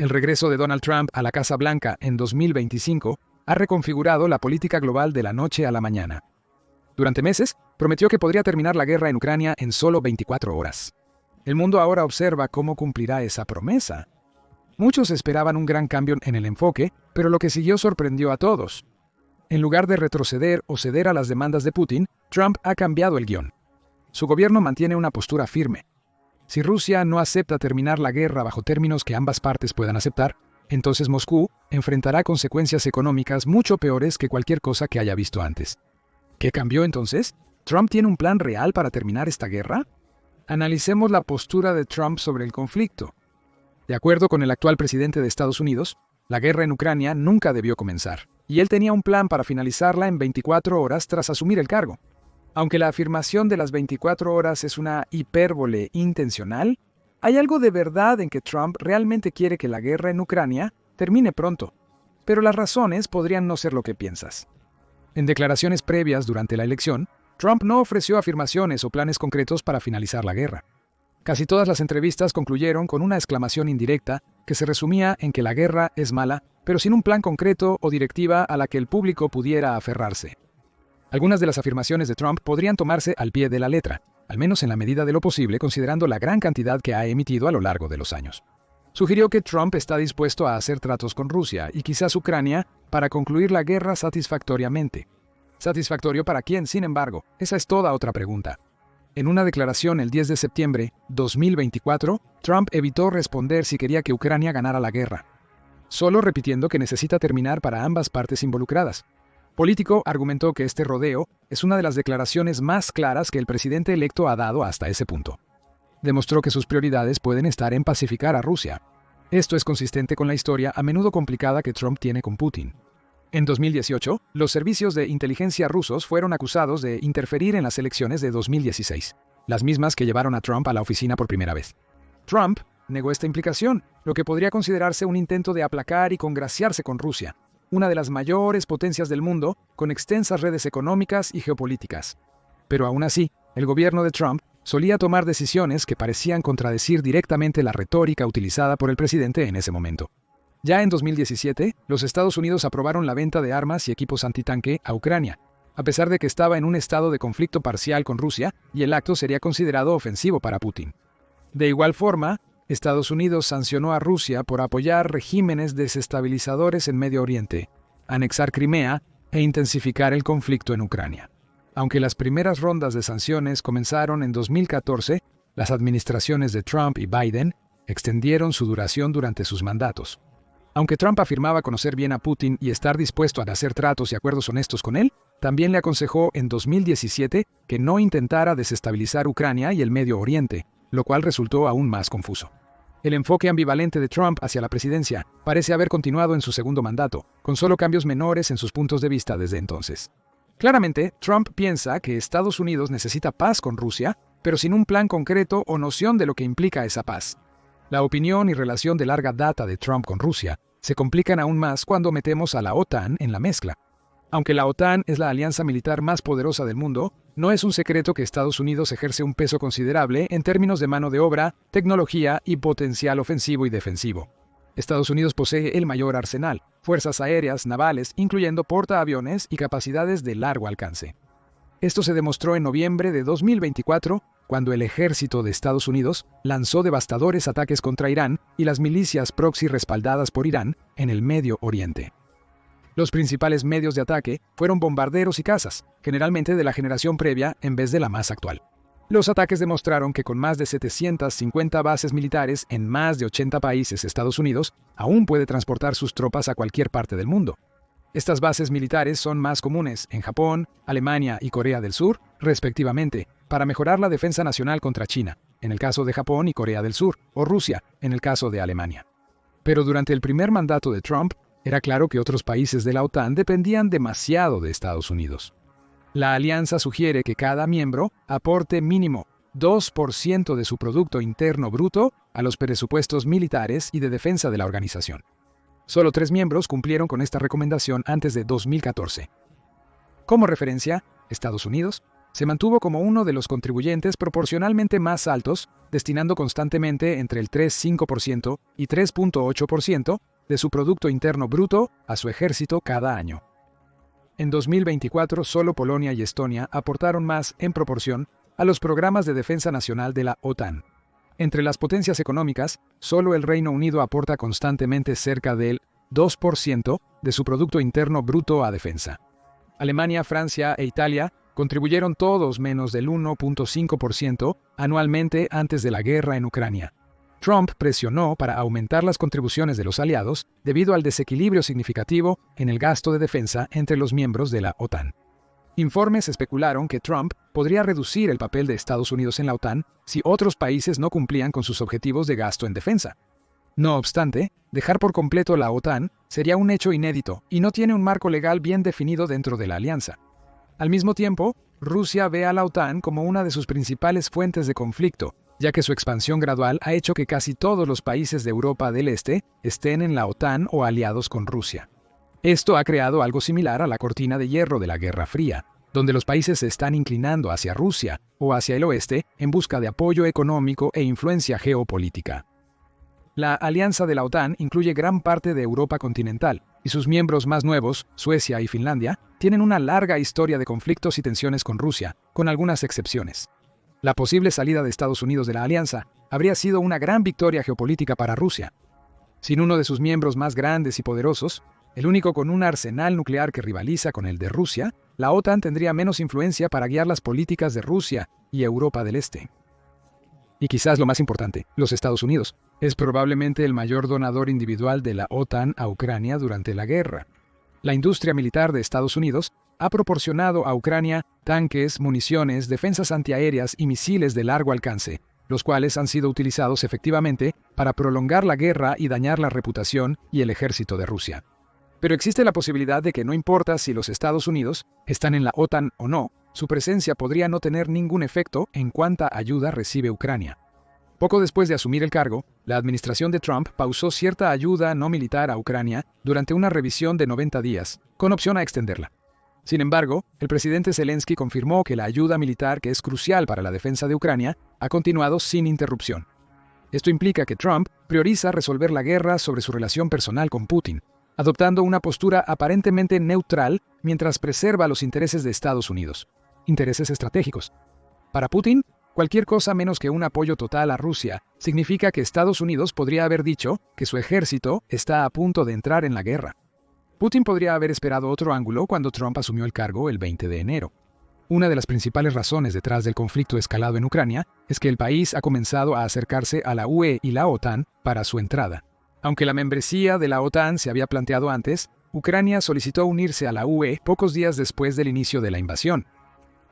El regreso de Donald Trump a la Casa Blanca en 2025 ha reconfigurado la política global de la noche a la mañana. Durante meses, prometió que podría terminar la guerra en Ucrania en solo 24 horas. El mundo ahora observa cómo cumplirá esa promesa. Muchos esperaban un gran cambio en el enfoque, pero lo que siguió sorprendió a todos. En lugar de retroceder o ceder a las demandas de Putin, Trump ha cambiado el guión. Su gobierno mantiene una postura firme. Si Rusia no acepta terminar la guerra bajo términos que ambas partes puedan aceptar, entonces Moscú enfrentará consecuencias económicas mucho peores que cualquier cosa que haya visto antes. ¿Qué cambió entonces? ¿Trump tiene un plan real para terminar esta guerra? Analicemos la postura de Trump sobre el conflicto. De acuerdo con el actual presidente de Estados Unidos, la guerra en Ucrania nunca debió comenzar, y él tenía un plan para finalizarla en 24 horas tras asumir el cargo. Aunque la afirmación de las 24 horas es una hipérbole intencional, hay algo de verdad en que Trump realmente quiere que la guerra en Ucrania termine pronto, pero las razones podrían no ser lo que piensas. En declaraciones previas durante la elección, Trump no ofreció afirmaciones o planes concretos para finalizar la guerra. Casi todas las entrevistas concluyeron con una exclamación indirecta que se resumía en que la guerra es mala, pero sin un plan concreto o directiva a la que el público pudiera aferrarse. Algunas de las afirmaciones de Trump podrían tomarse al pie de la letra, al menos en la medida de lo posible considerando la gran cantidad que ha emitido a lo largo de los años. Sugirió que Trump está dispuesto a hacer tratos con Rusia y quizás Ucrania para concluir la guerra satisfactoriamente. ¿Satisfactorio para quién, sin embargo? Esa es toda otra pregunta. En una declaración el 10 de septiembre de 2024, Trump evitó responder si quería que Ucrania ganara la guerra, solo repitiendo que necesita terminar para ambas partes involucradas. Político argumentó que este rodeo es una de las declaraciones más claras que el presidente electo ha dado hasta ese punto. Demostró que sus prioridades pueden estar en pacificar a Rusia. Esto es consistente con la historia a menudo complicada que Trump tiene con Putin. En 2018, los servicios de inteligencia rusos fueron acusados de interferir en las elecciones de 2016, las mismas que llevaron a Trump a la oficina por primera vez. Trump negó esta implicación, lo que podría considerarse un intento de aplacar y congraciarse con Rusia, una de las mayores potencias del mundo, con extensas redes económicas y geopolíticas. Pero aún así, el gobierno de Trump solía tomar decisiones que parecían contradecir directamente la retórica utilizada por el presidente en ese momento. Ya en 2017, los Estados Unidos aprobaron la venta de armas y equipos antitanque a Ucrania, a pesar de que estaba en un estado de conflicto parcial con Rusia y el acto sería considerado ofensivo para Putin. De igual forma, Estados Unidos sancionó a Rusia por apoyar regímenes desestabilizadores en Medio Oriente, anexar Crimea e intensificar el conflicto en Ucrania. Aunque las primeras rondas de sanciones comenzaron en 2014, las administraciones de Trump y Biden extendieron su duración durante sus mandatos. Aunque Trump afirmaba conocer bien a Putin y estar dispuesto a hacer tratos y acuerdos honestos con él, también le aconsejó en 2017 que no intentara desestabilizar Ucrania y el Medio Oriente, lo cual resultó aún más confuso. El enfoque ambivalente de Trump hacia la presidencia parece haber continuado en su segundo mandato, con solo cambios menores en sus puntos de vista desde entonces. Claramente, Trump piensa que Estados Unidos necesita paz con Rusia, pero sin un plan concreto o noción de lo que implica esa paz. La opinión y relación de larga data de Trump con Rusia se complican aún más cuando metemos a la OTAN en la mezcla. Aunque la OTAN es la alianza militar más poderosa del mundo, no es un secreto que Estados Unidos ejerce un peso considerable en términos de mano de obra, tecnología y potencial ofensivo y defensivo. Estados Unidos posee el mayor arsenal, fuerzas aéreas, navales, incluyendo portaaviones y capacidades de largo alcance. Esto se demostró en noviembre de 2024, cuando el ejército de Estados Unidos lanzó devastadores ataques contra Irán y las milicias proxy respaldadas por Irán en el Medio Oriente. Los principales medios de ataque fueron bombarderos y cazas, generalmente de la generación previa en vez de la más actual. Los ataques demostraron que con más de 750 bases militares en más de 80 países, Estados Unidos aún puede transportar sus tropas a cualquier parte del mundo. Estas bases militares son más comunes en Japón, Alemania y Corea del Sur, respectivamente, para mejorar la defensa nacional contra China, en el caso de Japón y Corea del Sur, o Rusia, en el caso de Alemania. Pero durante el primer mandato de Trump, era claro que otros países de la OTAN dependían demasiado de Estados Unidos. La alianza sugiere que cada miembro aporte mínimo 2% de su Producto Interno Bruto a los presupuestos militares y de defensa de la organización. Solo 3 miembros cumplieron con esta recomendación antes de 2014. Como referencia, Estados Unidos, Se mantuvo como uno de los contribuyentes proporcionalmente más altos, destinando constantemente entre el 3,5% y 3,8% de su Producto Interno Bruto a su ejército cada año. En 2024, solo Polonia y Estonia aportaron más en proporción a los programas de defensa nacional de la OTAN. Entre las potencias económicas, solo el Reino Unido aporta constantemente cerca del 2% de su Producto Interno Bruto a defensa. Alemania, Francia e Italia contribuyeron todos menos del 1,5% anualmente antes de la guerra en Ucrania. Trump presionó para aumentar las contribuciones de los aliados debido al desequilibrio significativo en el gasto de defensa entre los miembros de la OTAN. Informes especularon que Trump podría reducir el papel de Estados Unidos en la OTAN si otros países no cumplían con sus objetivos de gasto en defensa. No obstante, dejar por completo la OTAN sería un hecho inédito y no tiene un marco legal bien definido dentro de la alianza. Al mismo tiempo, Rusia ve a la OTAN como una de sus principales fuentes de conflicto, ya que su expansión gradual ha hecho que casi todos los países de Europa del Este estén en la OTAN o aliados con Rusia. Esto ha creado algo similar a la cortina de hierro de la Guerra Fría, donde los países se están inclinando hacia Rusia o hacia el oeste en busca de apoyo económico e influencia geopolítica. La alianza de la OTAN incluye gran parte de Europa continental, y sus miembros más nuevos, Suecia y Finlandia, tienen una larga historia de conflictos y tensiones con Rusia, con algunas excepciones. La posible salida de Estados Unidos de la alianza habría sido una gran victoria geopolítica para Rusia. Sin uno de sus miembros más grandes y poderosos, el único con un arsenal nuclear que rivaliza con el de Rusia, la OTAN tendría menos influencia para guiar las políticas de Rusia y Europa del Este. Y quizás lo más importante, los Estados Unidos es probablemente el mayor donador individual de la OTAN a Ucrania durante la guerra. La industria militar de Estados Unidos ha proporcionado a Ucrania tanques, municiones, defensas antiaéreas y misiles de largo alcance, los cuales han sido utilizados efectivamente para prolongar la guerra y dañar la reputación y el ejército de Rusia. Pero existe la posibilidad de que no importa si los Estados Unidos están en la OTAN o no, su presencia podría no tener ningún efecto en cuánta ayuda recibe Ucrania. Poco después de asumir el cargo, la administración de Trump pausó cierta ayuda no militar a Ucrania durante una revisión de 90 días, con opción a extenderla. Sin embargo, el presidente Zelensky confirmó que la ayuda militar, que es crucial para la defensa de Ucrania, ha continuado sin interrupción. Esto implica que Trump prioriza resolver la guerra sobre su relación personal con Putin, adoptando una postura aparentemente neutral mientras preserva los intereses de Estados Unidos. Intereses estratégicos. Para Putin, cualquier cosa menos que un apoyo total a Rusia significa que Estados Unidos podría haber dicho que su ejército está a punto de entrar en la guerra. Putin podría haber esperado otro ángulo cuando Trump asumió el cargo el 20 de enero. Una de las principales razones detrás del conflicto escalado en Ucrania es que el país ha comenzado a acercarse a la UE y la OTAN para su entrada. Aunque la membresía de la OTAN se había planteado antes, Ucrania solicitó unirse a la UE pocos días después del inicio de la invasión.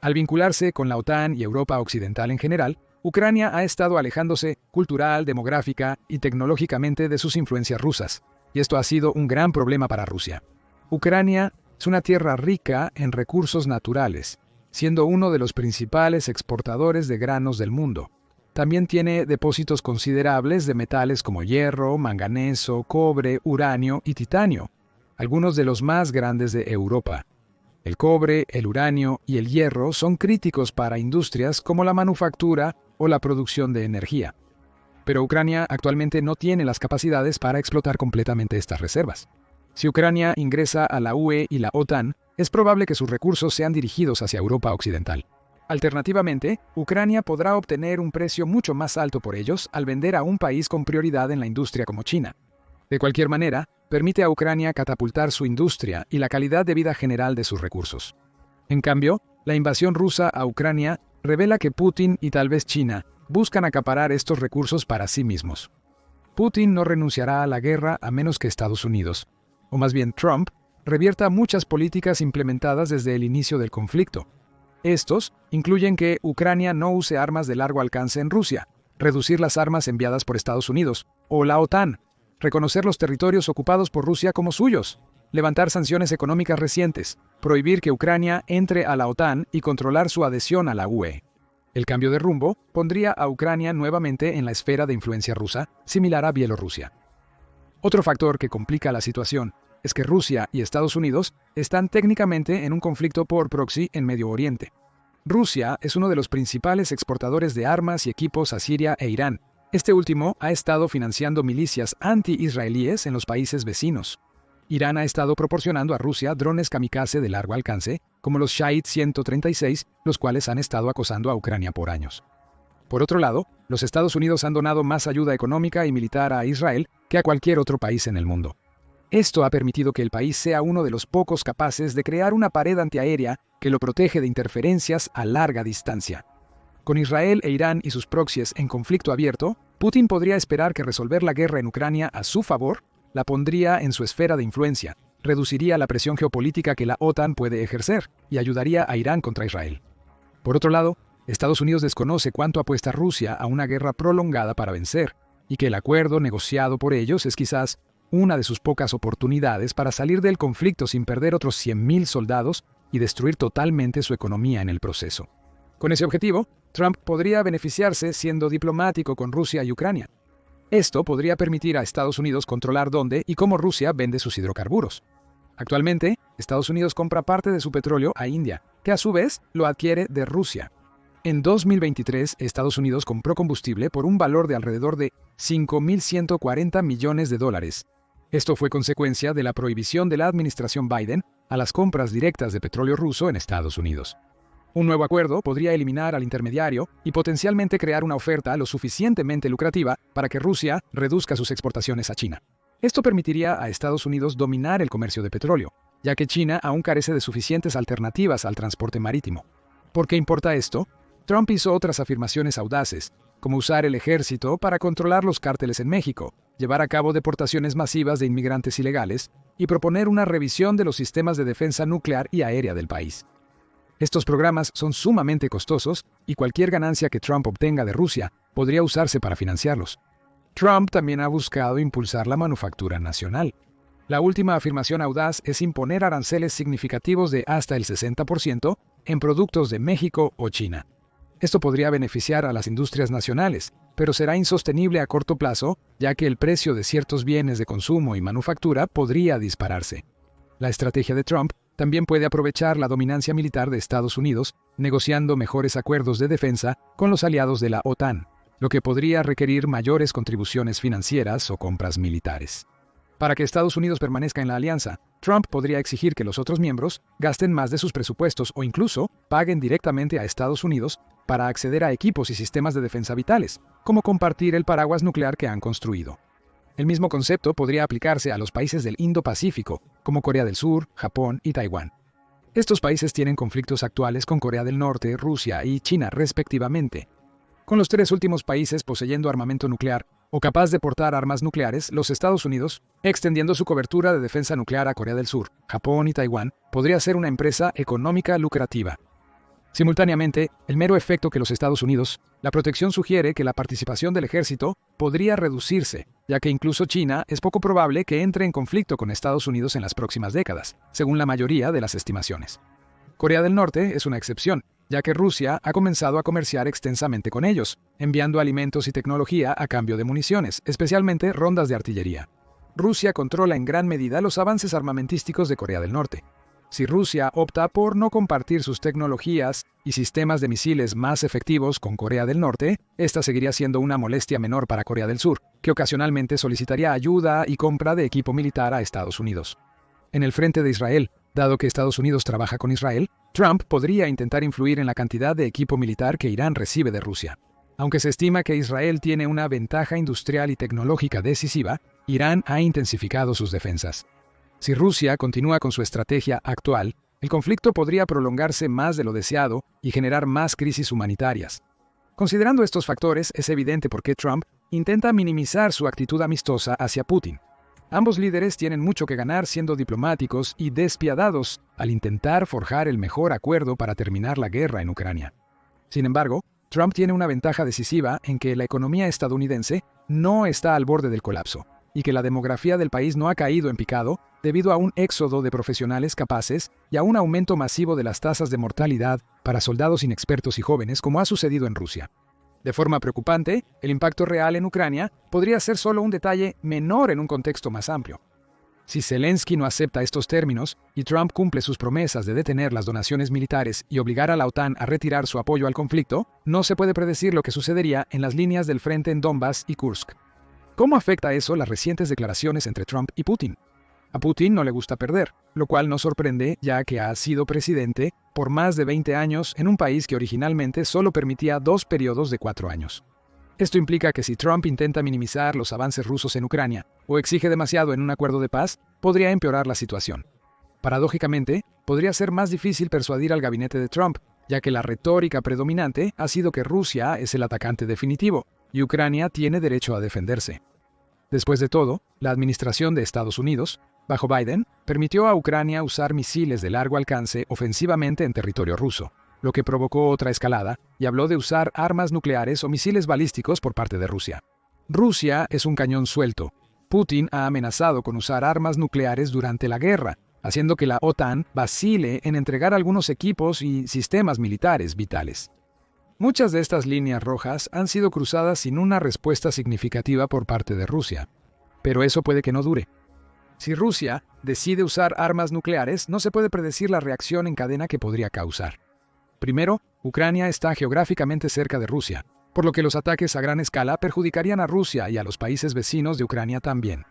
Al vincularse con la OTAN y Europa Occidental en general, Ucrania ha estado alejándose cultural, demográfica y tecnológicamente de sus influencias rusas, y esto ha sido un gran problema para Rusia. Ucrania es una tierra rica en recursos naturales, siendo uno de los principales exportadores de granos del mundo. También tiene depósitos considerables de metales como hierro, manganeso, cobre, uranio y titanio, algunos de los más grandes de Europa. El cobre, el uranio y el hierro son críticos para industrias como la manufactura o la producción de energía. Pero Ucrania actualmente no tiene las capacidades para explotar completamente estas reservas. Si Ucrania ingresa a la UE y la OTAN, es probable que sus recursos sean dirigidos hacia Europa Occidental. Alternativamente, Ucrania podrá obtener un precio mucho más alto por ellos al vender a un país con prioridad en la industria como China. De cualquier manera, permite a Ucrania catapultar su industria y la calidad de vida general de sus recursos. En cambio, la invasión rusa a Ucrania revela que Putin y tal vez China buscan acaparar estos recursos para sí mismos. Putin no renunciará a la guerra a menos que Estados Unidos, o más bien Trump, revierta muchas políticas implementadas desde el inicio del conflicto. Estos incluyen que Ucrania no use armas de largo alcance en Rusia, reducir las armas enviadas por Estados Unidos, o la OTAN, reconocer los territorios ocupados por Rusia como suyos, levantar sanciones económicas recientes, prohibir que Ucrania entre a la OTAN y controlar su adhesión a la UE. El cambio de rumbo pondría a Ucrania nuevamente en la esfera de influencia rusa, similar a Bielorrusia. Otro factor que complica la situación es que Rusia y Estados Unidos están técnicamente en un conflicto por proxy en Medio Oriente. Rusia es uno de los principales exportadores de armas y equipos a Siria e Irán. Este último ha estado financiando milicias anti-israelíes en los países vecinos. Irán ha estado proporcionando a Rusia drones kamikaze de largo alcance, como los Shahid 136, los cuales han estado acosando a Ucrania por años. Por otro lado, los Estados Unidos han donado más ayuda económica y militar a Israel que a cualquier otro país en el mundo. Esto ha permitido que el país sea uno de los pocos capaces de crear una pared antiaérea que lo protege de interferencias a larga distancia. Con Israel e Irán y sus proxies en conflicto abierto, Putin podría esperar que resolver la guerra en Ucrania a su favor la pondría en su esfera de influencia, reduciría la presión geopolítica que la OTAN puede ejercer y ayudaría a Irán contra Israel. Por otro lado, Estados Unidos desconoce cuánto apuesta Rusia a una guerra prolongada para vencer, y que el acuerdo negociado por ellos es quizás una de sus pocas oportunidades para salir del conflicto sin perder otros 100.000 soldados y destruir totalmente su economía en el proceso. Con ese objetivo, Trump podría beneficiarse siendo diplomático con Rusia y Ucrania. Esto podría permitir a Estados Unidos controlar dónde y cómo Rusia vende sus hidrocarburos. Actualmente, Estados Unidos compra parte de su petróleo a India, que a su vez lo adquiere de Rusia. En 2023, Estados Unidos compró combustible por un valor de alrededor de $5.140 millones. Esto fue consecuencia de la prohibición de la administración Biden a las compras directas de petróleo ruso en Estados Unidos. Un nuevo acuerdo podría eliminar al intermediario y potencialmente crear una oferta lo suficientemente lucrativa para que Rusia reduzca sus exportaciones a China. Esto permitiría a Estados Unidos dominar el comercio de petróleo, ya que China aún carece de suficientes alternativas al transporte marítimo. ¿Por qué importa esto? Trump hizo otras afirmaciones audaces, como usar el ejército para controlar los cárteles en México, llevar a cabo deportaciones masivas de inmigrantes ilegales y proponer una revisión de los sistemas de defensa nuclear y aérea del país. Estos programas son sumamente costosos y cualquier ganancia que Trump obtenga de Rusia podría usarse para financiarlos. Trump también ha buscado impulsar la manufactura nacional. La última afirmación audaz es imponer aranceles significativos de hasta el 60% en productos de México o China. Esto podría beneficiar a las industrias nacionales, pero será insostenible a corto plazo, ya que el precio de ciertos bienes de consumo y manufactura podría dispararse. La estrategia de Trump también puede aprovechar la dominancia militar de Estados Unidos, negociando mejores acuerdos de defensa con los aliados de la OTAN, lo que podría requerir mayores contribuciones financieras o compras militares. Para que Estados Unidos permanezca en la alianza, Trump podría exigir que los otros miembros gasten más de sus presupuestos o incluso paguen directamente a Estados Unidos para acceder a equipos y sistemas de defensa vitales, como compartir el paraguas nuclear que han construido. El mismo concepto podría aplicarse a los países del Indo-Pacífico, como Corea del Sur, Japón y Taiwán. Estos países tienen conflictos actuales con Corea del Norte, Rusia y China, respectivamente. Con los tres últimos países poseyendo armamento nuclear o capaz de portar armas nucleares, los Estados Unidos, extendiendo su cobertura de defensa nuclear a Corea del Sur, Japón y Taiwán, podría ser una empresa económica lucrativa. Simultáneamente, el mero efecto que los Estados Unidos, la protección sugiere que la participación del ejército podría reducirse, ya que incluso China es poco probable que entre en conflicto con Estados Unidos en las próximas décadas, según la mayoría de las estimaciones. Corea del Norte es una excepción, ya que Rusia ha comenzado a comerciar extensamente con ellos, enviando alimentos y tecnología a cambio de municiones, especialmente rondas de artillería. Rusia controla en gran medida los avances armamentísticos de Corea del Norte. Si Rusia opta por no compartir sus tecnologías y sistemas de misiles más efectivos con Corea del Norte, esta seguiría siendo una molestia menor para Corea del Sur, que ocasionalmente solicitaría ayuda y compra de equipo militar a Estados Unidos. En el frente de Israel, dado que Estados Unidos trabaja con Israel, Trump podría intentar influir en la cantidad de equipo militar que Irán recibe de Rusia. Aunque se estima que Israel tiene una ventaja industrial y tecnológica decisiva, Irán ha intensificado sus defensas. Si Rusia continúa con su estrategia actual, el conflicto podría prolongarse más de lo deseado y generar más crisis humanitarias. Considerando estos factores, es evidente por qué Trump intenta minimizar su actitud amistosa hacia Putin. Ambos líderes tienen mucho que ganar siendo diplomáticos y despiadados al intentar forjar el mejor acuerdo para terminar la guerra en Ucrania. Sin embargo, Trump tiene una ventaja decisiva en que la economía estadounidense no está al borde del colapso, y que la demografía del país no ha caído en picado debido a un éxodo de profesionales capaces y a un aumento masivo de las tasas de mortalidad para soldados inexpertos y jóvenes como ha sucedido en Rusia. De forma preocupante, el impacto real en Ucrania podría ser solo un detalle menor en un contexto más amplio. Si Zelensky no acepta estos términos y Trump cumple sus promesas de detener las donaciones militares y obligar a la OTAN a retirar su apoyo al conflicto, no se puede predecir lo que sucedería en las líneas del frente en Donbass y Kursk. ¿Cómo afecta eso las recientes declaraciones entre Trump y Putin? A Putin no le gusta perder, lo cual no sorprende ya que ha sido presidente por más de 20 años en un país que originalmente solo permitía 2 periodos de 4 años. Esto implica que si Trump intenta minimizar los avances rusos en Ucrania o exige demasiado en un acuerdo de paz, podría empeorar la situación. Paradójicamente, podría ser más difícil persuadir al gabinete de Trump, ya que la retórica predominante ha sido que Rusia es el atacante definitivo y Ucrania tiene derecho a defenderse. Después de todo, la administración de Estados Unidos, bajo Biden, permitió a Ucrania usar misiles de largo alcance ofensivamente en territorio ruso, lo que provocó otra escalada y habló de usar armas nucleares o misiles balísticos por parte de Rusia. Rusia es un cañón suelto. Putin ha amenazado con usar armas nucleares durante la guerra, haciendo que la OTAN vacile en entregar algunos equipos y sistemas militares vitales. Muchas de estas líneas rojas han sido cruzadas sin una respuesta significativa por parte de Rusia. Pero eso puede que no dure. Si Rusia decide usar armas nucleares, no se puede predecir la reacción en cadena que podría causar. Primero, Ucrania está geográficamente cerca de Rusia, por lo que los ataques a gran escala perjudicarían a Rusia y a los países vecinos de Ucrania también.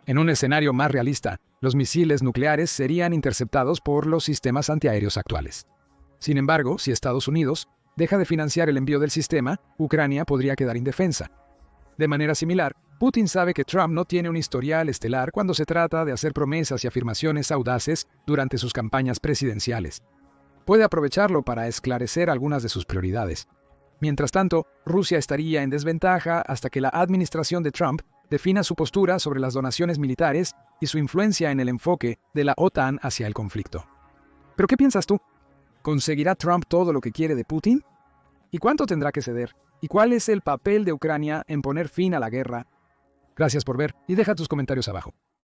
En un escenario más realista, los misiles nucleares serían interceptados por los sistemas antiaéreos actuales. Sin embargo, si Estados Unidos deja de financiar el envío del sistema, Ucrania podría quedar indefensa. De manera similar, Putin sabe que Trump no tiene un historial estelar cuando se trata de hacer promesas y afirmaciones audaces durante sus campañas presidenciales. Puede aprovecharlo para esclarecer algunas de sus prioridades. Mientras tanto, Rusia estaría en desventaja hasta que la administración de Trump defina su postura sobre las donaciones militares y su influencia en el enfoque de la OTAN hacia el conflicto. ¿Pero qué piensas tú? ¿Conseguirá Trump todo lo que quiere de Putin? ¿Y cuánto tendrá que ceder? ¿Y cuál es el papel de Ucrania en poner fin a la guerra? Gracias por ver y deja tus comentarios abajo.